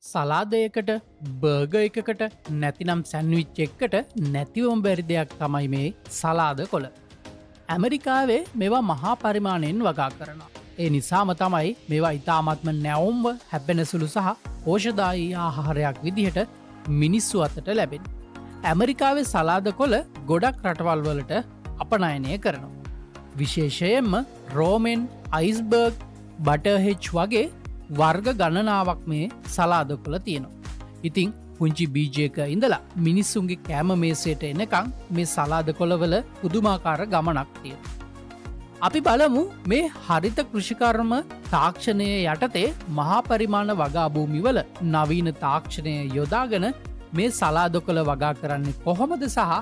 සලාදයකට Burgher එකකට නැතිනම් sandwich එක්කට නැතිවම් බැරි දෙයක් තමයි මේ සලාද කොළ. ඇමරිකාවේ මෙවා මහා පරිමාණයෙන් වගා කරන. ඒ නිසාම තමයි මේවා ඉතාමත්ම නැවුම්ව හැබෙන සුළු සහ පෝෂදායී ආහාරයක් විදිහට මිනිස්සු අතට ලැබෙන. ඇමරිකාවේ සලාද කොළ ගොඩක් රටවල්වලට අපනයනය කරනවා. විශේෂයෙන්ම රෝමෙන් අයිස්බර්ග් බටහෙච් වගේ වර්ග ගණනාවක් මේ සලාද කොළ තියෙනවා. ඉතිං පුංචි බීජයක ඉඳලා මිනිස්සුන්ගේ කෑම මේසේට එනකං මේ සලාද කොළවල පුදුමාකාර ගමනක් තියෙන. අපි බලමු මේ හරිත කෘෂිකර්ම තාක්ෂණය යටතේ මහා පරිමාණ වගාභූමිවල නවීන තාක්ෂණය යොදාගෙන මේ සලාද කොළ වගා කරන්නේ කොහොමද සහ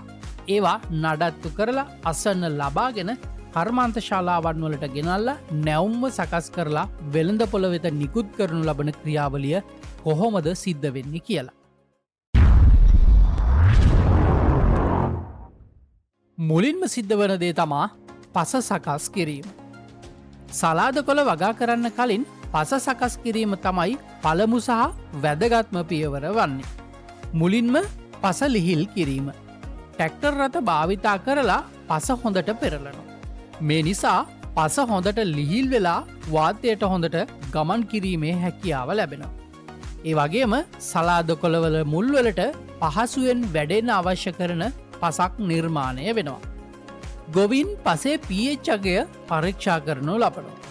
ඒවා නඩත්තු කරලා අසන්න ලබාගෙන කර්මාන්ත ශාලාවන් වලට ගෙනල්ල නැවුම්ව සකස් කරලා වෙළඳ පොළ වෙත නිකුත් කරනු ලබන ක්‍රියාවලිය කොහොමද සිද්ධ වෙන්නේ කියලා. මුලින්ම සිද්ධ වන දේ තමා පස සකස් කිරීම. සලාද කොළ වගා කරන්න කලින් පස සකස් කිරීම තමයි පළමු සහ වැදගත්ම පියවර වන්නේ. මුලින්ම පස ලිහිල් කිරීම. ටැක්ටර් රථ භාවිතා කරලා පස හොඳට පෙරලනවා. මේ නිසා පස හොඳට ලිහිල් වෙලා වාතයට හොඳට ගමන් කිරීමේ හැකියාව ලැබෙනවා. ඒ වගේම සලාද කොළවල මුල්වලට පහසුවෙන් වැඩෙන්න අවශ්‍ය කරන පසක් නිර්මාණය වෙනවා. ගොවින් පසේ pH අගය පරීක්ෂා කරනු ලබනවා.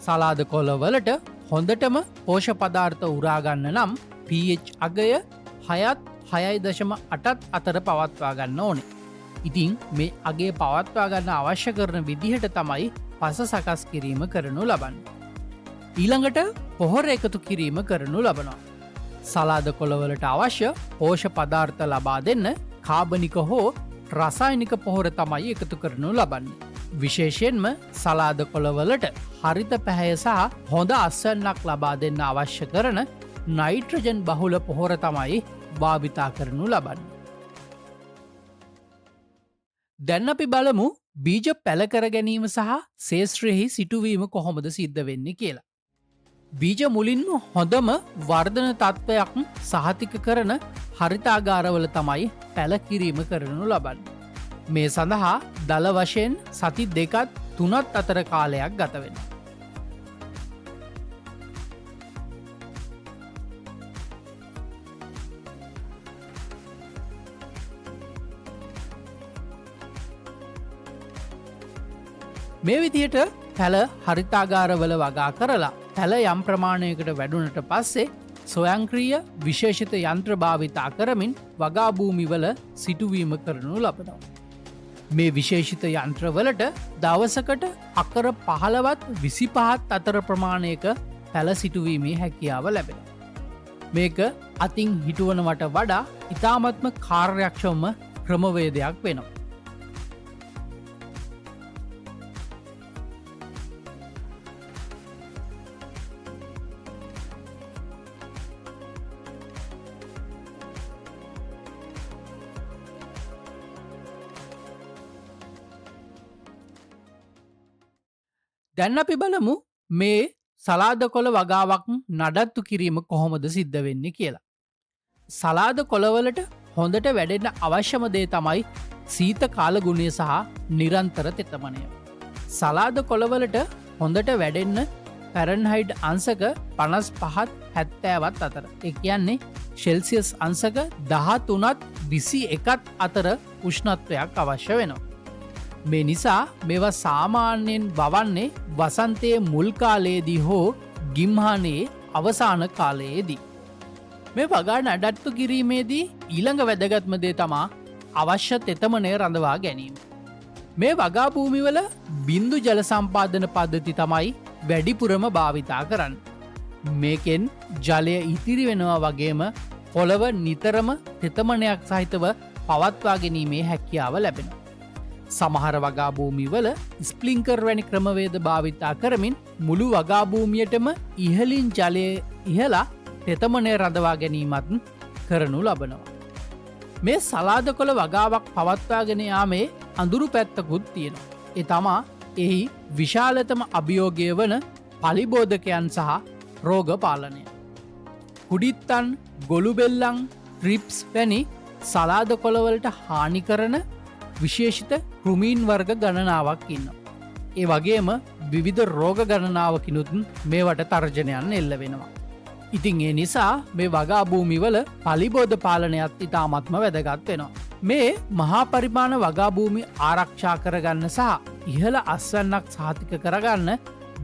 සලාද කොළවලට හොඳටම පෝෂ පදාර්ථ උරාගන්න නම් pH අගය 6.8 අතර පවත්වා ගන්න ඕනේ. ඉතිං මේ අගේ පවත්වා ගන්න අවශ්‍ය කරන විදිහට තමයි පස සකස් කිරීම කරනු ලබන්න. ඊළඟට පොහොර එකතු කිරීම කරනු ලබනවා. සලාද කොළවලට අවශ්‍ය පෝෂ පදාර්ථ ලබා දෙන්න කාබනික හෝ රසායනික පොහොර තමයි එකතු කරනු ලබන්නේ. විශේෂයෙන්ම සලාද කොළවලට හරිත පැහැය සහ හොඳ අස්වැන්නක් ලබා දෙන්න අවශ්‍ය කරන නයිට්‍රජන් බහුල පොහොර තමයි භාවිතා කරනු ලබන්න. දැන් අපි බලමු බීජ පැලකර ගැනීම සහ ශේෂ්ත්‍රයෙහි සිටුවීම කොහොමද සිද්ධ වෙන්නේ කියලා. බීජ මුලින්ම හොඳම වර්ධන තත්ත්වයක් සහතික කරන හරිතාගාරවල තමයි පැලකිරීම කරනු ලබන්න. මේ සඳහා දල වශයෙන් සති 2-3 අතර කාලයක් ගතවෙන. මේ විදියට පැල හරිතාගාරවල වගා කරලා පැල යම් ප්‍රමාණයකට වැඩුණට පස්සේ ස්වයංක්‍රීය විශේෂිත යන්ත්‍ර භාවිතා කරමින් වගාභූමිවල සිටුවීම කරනු ලබනවා. මේ විශේෂිත යන්ත්‍රවලට දවසකට අකර 15-25 අතර ප්‍රමාණයක පැල සිටුවීමේ හැකියාව ලැබෙන. මේක අතින් හිටුවනවට වඩා ඉතාමත්ම කාර්යක්ෂම ක්‍රමවේදයක් වෙනවා. දැන් අපි බලමු මේ සලාද කොළ වගාවක් නඩත්තු කිරීම කොහොමද සිද්ධ වෙන්නේ කියලා. සලාද කොළවලට හොඳට වැඩෙන්න අවශ්‍යම දේ තමයි සීත කාලගුණය සහ නිරන්තර තෙතමනය. සලාද කොළවලට හොඳට වැඩෙන්න පැරන්හයිඩ් අංසක 55-70 අතර. ඒ කියන්නේ ශෙල්සියස් අංසක 13-21 අතර උෂ්ණත්වයක් අවශ්‍ය වෙනවා. මේ නිසා මේවා සාමාන්‍යයෙන් වවන්නේ වසන්තයේ මුල් කාලයේදී හෝ ගිම්හානයේ අවසාන කාලයේදී. මේ වගා නඩත්තු කිරීමේදී ඊළඟ වැදගත්ම දේ තමා අවශ්‍ය තෙතමනය රඳවා ගැනීම. මේ වගාභූමිවල බින්දු ජල සම්පාදන පද්ධති තමයි වැඩිපුරම භාවිතා කරන්න. මේකෙන් ජලය ඉතිරි වෙනවා වගේම පොළව නිතරම තෙතමනයක් සහිතව පවත්වා ගැනීමේ හැකියාව ලැබෙන. සමහර වගාභූමිවල ස්ප්ලිංකර් වැනි ක්‍රමවේද භාවිතා කරමින් මුළු වගාභූමියටම ඉහලින් ජලය ඉහලා තෙතමනය රඳවා ගැනීමත් කරනු ලබනවා. මේ සලාද කොළ වගාවක් පවත්වාගෙන යාමේ අඳුරු පැත්තකුත් තියෙනවා. ඒ තමා එහි විශාලතම අභියෝගය වන පලිබෝධකයන් සහ රෝග පාලනය. කුඩිත්තන් ගොළුබෙල්ලං ට්‍රිප්ස් වැනි සලාද කොළවලට හානි කරන විශේෂිත කෘමීන් වර්ග ගණනාවක් ඉන්න. ඒ වගේම විවිධ රෝග ගණනාවකිනුත් මේවට තර්ජනයන් එල්ල වෙනවා. ඉතින් ඒ නිසා මේ වගා භූමිවල පලිබෝධ පාලනයත් ඉතාමත්ම වැදගත් වෙනවා. මේ මහා පරිමාණ වගා භූමි ආරක්ෂා කරගන්න සහ ඉහළ අස්වැන්නක් සහතික කරගන්න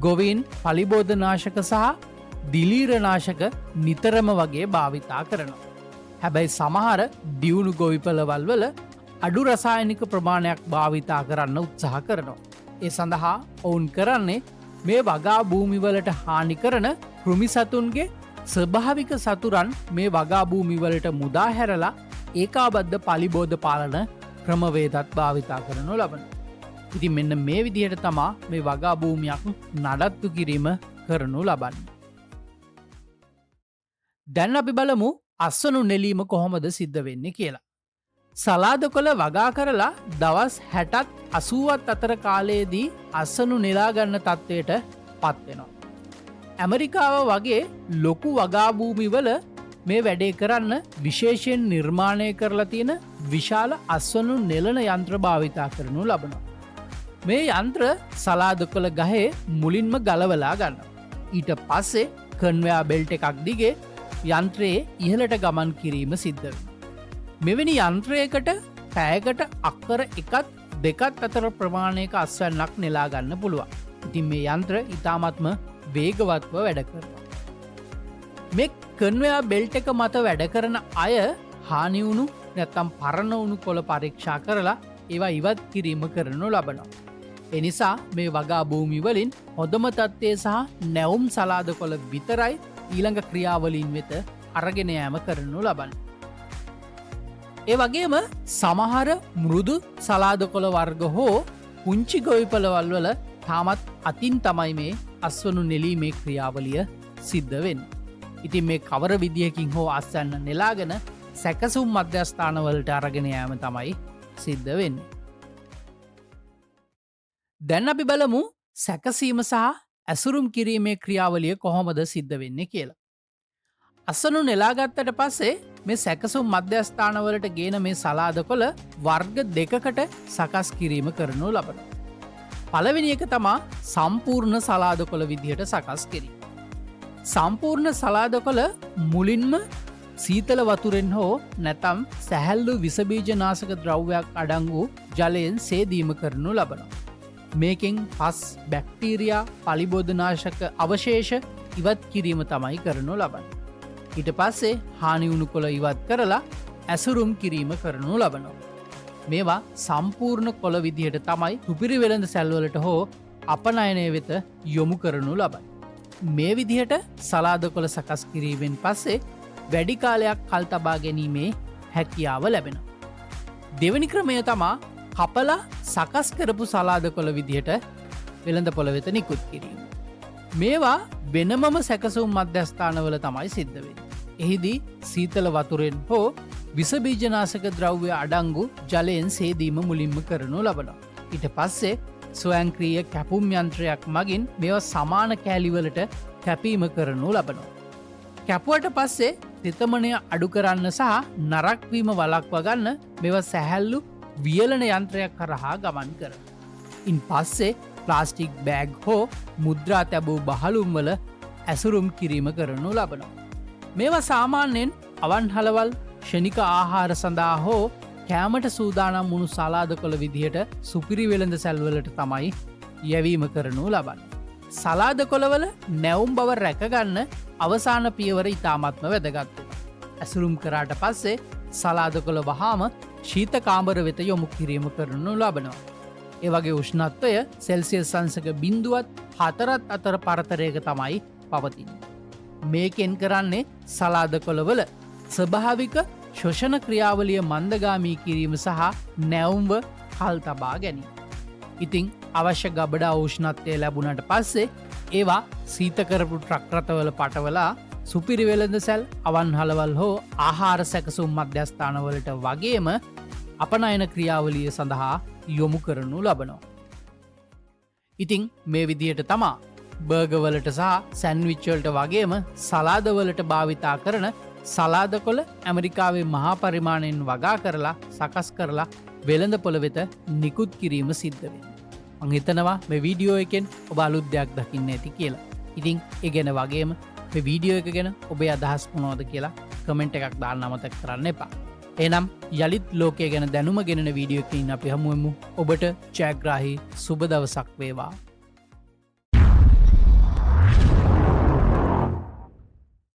ගොවීන් පලිබෝධනාශක සහ දිලීරනාශක නිතරම වගේ භාවිතා කරනවා. හැබැයි සමහර දියුණු ගොවිපලවල් වල අඩු රසායනික ප්‍රමාණයක් භාවිතා කරන්න උත්සාහ කරනවා. ඒ සඳහා ඔවුන් කරන්නේ මේ වගා භූමිවලට හානි කරන කෘමිසතුන්ගේ ස්වභාවික සතුරන් මේ වගා භූමිවලට මුදා හැරලා ඒකාබද්ධ පලිබෝධ පාලන ක්‍රමවේදත් භාවිතා කරනු ලබන. ඉතින් මෙන්න මේ විදිහට තමා මේ වගා භූමියක් නඩත්තු කිරීම කරනු ලබන්න. දැන් අපි බලමු අස්වනු නෙලීම කොහොමද සිද්ධ වෙන්නේ කියලා. සලාද කොළ වගා කරලා දවස් 60ත් 80ත් අතර කාලයේදී අස්වනු නෙලාගන්න තත්ත්වයට පත්වෙනවා. ඇමරිකාව වගේ ලොකු වගා භූමිවල මේ වැඩේ කරන්න විශේෂයෙන් නිර්මාණය කරලා තියෙන විශාල අස්වනු නෙලන යන්ත්‍ර භාවිතා කරනු ලබනවා. මේ යන්ත්‍ර සලාද කොළ ගහේ මුලින්ම ගලවලා ගන්න. ඊට පස්සේ කන්වයා බෙල්ට් එකක් දිගේ යන්ත්‍රයේ ඉහළට ගමන් කිරීම සිද්ධ වෙනවා. මෙවැනි යන්ත්‍රයකට පැයකට අක්කර එකත් දෙකත් අතර ප්‍රමාණයක අස්වැන්නක් නෙලා ගන්න පුළුවන්. ඉතින් මේ යන්ත්‍ර ඉතාමත්ම වේගවත්ව වැඩ කරනවා. මේ කන්වයා බෙල්ට් එක මත වැඩ කරන අය හානිවුණු නැත්තම් පරණ වුණු කොළ පරීක්ෂා කරලා ඒවා ඉවත් කිරීම කරනු ලබනවා. එනිසා මේ වගා භූමි වලින් හොඳම තත්ත්වය සහ නැවුම් සලාද කොළ විතරයි ඊළඟ ක්‍රියාවලින් වෙත අරගෙන යාම කරනු ලබන්න. ඒ වගේම සමහර මෘදු සලාද කොළ වර්ග හෝ පුංචි ගොවිපලවල් වල තාමත් අතින් තමයි මේ අස්වනු නෙලීමේ ක්‍රියාවලිය සිද්ධ වෙන්නේ. ඉතින් මේ කවර විදියකින් හෝ අස්වැන්න නෙලාගෙන සැකසුම් මධ්‍යස්ථානවලට අරගෙන යාම තමයි සිද්ධ වෙන්නේ. දැන් අපි බලමු සැකසීම සහ ඇසුරුම් කිරීමේ ක්‍රියාවලිය කොහොමද සිද්ධ වෙන්නේ කියලා. අස්වනු නෙලාගත්තට පස්සේ මේ සැකසුම් මධ්‍යස්ථානවලට ගේන මේ සලාද කොළ වර්ග දෙකකට සකස් කිරීම කරනු ලබන. පළවෙනි එක තමා සම්පූර්ණ සලාද කොළ විදිහට සකස් කිරීම. සම්පූර්ණ සලාද කොළ මුලින්ම සීතල වතුරෙන් හෝ නැතම් සැහැල්ලු විසබීජනාශක ද්‍රව්‍යයක් අඩංගු ජලයෙන් සේදීම කරනු ලබනවා. මේකෙන් පස් බැක්ටීරයා පලිබෝධනාශක අවශේෂ ඉවත් කිරීම තමයි කරනු ලබන්න. ඊට පස්සේ හානිවුණු කොළ ඉවත් කරලා ඇසුරුම් කිරීම කරනු ලබනවා. මේවා සම්පූර්ණ කොළ විදිහට තමයි සුපිරි වෙළඳ සැල්වලට හෝ අපනයනය වෙත යොමු කරනු ලබයි. මේ විදිහට සලාද කොළ සකස් කිරීමෙන් පස්සේ වැඩි කාලයක් කල් තබා ගැනීමේ හැකියාව ලැබෙන. දෙවනි ක්‍රමය තමා කපලා සකස් කරපු සලාද කොළ විදිහට වෙළඳ පොළ වෙත නිකුත් කිරීම. මේවා වෙනමම සැකසුම් මධ්‍යස්ථානවල තමයි සිද්ධ වෙන්නේ. එහිදී සීතල වතුරෙන් හෝ විසබීජනාශක ද්‍රව්‍ය අඩංගු ජලයෙන් සේදීම මුලින්ම කරනු ලබනවා. ඊට පස්සේ ස්වයංක්‍රීය කැපුම් යන්ත්‍රයක් මගින් මේවා සමාන කෑලිවලට කැපීම කරනු ලබනවා. කැපුවට පස්සේ තෙතමනය අඩු කරන්න සහ නරක්වීම වලක්ව ගන්න මේවා සැහැල්ලු වියලන යන්ත්‍රයක් කරහා ගමන් කරන. ඉන් පස්සේ ප්ලාස්ටික් බෑග් හෝ මුද්‍රා තැබූ බහලුම්වල ඇසුරුම් කිරීම කරනු ලබනවා. මේවා සාමාන්‍යයෙන් අවන්හලවල් ෂණික ආහාර සඳහා හෝ කෑමට සූදානම් වුණු සලාද කොළ විදිහට සුපිරි වෙළඳ සැල්වලට තමයි යැවීම කරනු ලබන්න. සලාද කොළවල නැවුම් බව රැකගන්න අවසාන පියවර ඉතාමත්ම වැදගත්ව. ඇසුරුම් කරාට පස්සේ සලාද කොළ වහාම ශීත කාමර වෙත යොමු කිරීම කරනු ලබනවා. ඒ වගේ උෂ්ණත්වය සෙල්සියස් සංසක බිඳුවත් 4 අතර පරතරයක තමයි පවතින. මේකෙන් කරන්නේ සලාද කොළවල ස්වභාවික ශෝෂණ ක්‍රියාවලිය මන්දගාමී කිරීම සහ නැවුම්ව කල් තබා ගැනීම. ඉතිං අවශ්‍ය ගබඩා උෂ්ණත්වය ලැබුණට පස්සේ ඒවා සීතකරපු ට්‍රක්රතවල පටවලා සුපිරි වෙළඳ සැල් අවන්හලවල් හෝ ආහාර සැකසුම් මධ්‍යස්ථානවලට වගේම අපනයන ක්‍රියාවලිය සඳහා යොමු කරනු ලබනවා. ඉතිං මේ විදියට තමා බර්ගවලට සහ සැන්විච්වල්ට වගේම සලාදවලට භාවිතා කරන සලාද කොළ ඇමරිකාවේ මහා පරිමාණයෙන් වගා කරලා සකස් කරලා වෙළඳ පොළ වෙත නිකුත් කිරීම සිද්ධවෙන්. මං හිතනවා මේ වීඩියෝ එකෙන් ඔබ අලුත් දෙයක් දකින්න ඇති කියලා. ඉතිං ඒ ගැන වගේම මේ වීඩියෝ එක ගැන ඔබේ අදහස් මොනවද කියලා කමෙන්ට් එකක් දාන්න අමතක කරන්න එපා. එනම් යළිත් ලෝකය ගැන දැනුම ගෙනෙන වීඩියෝ එකකින් අපි හමුවෙමු. ඔබට ජයග්‍රාහී සුබ දවසක් වේවා.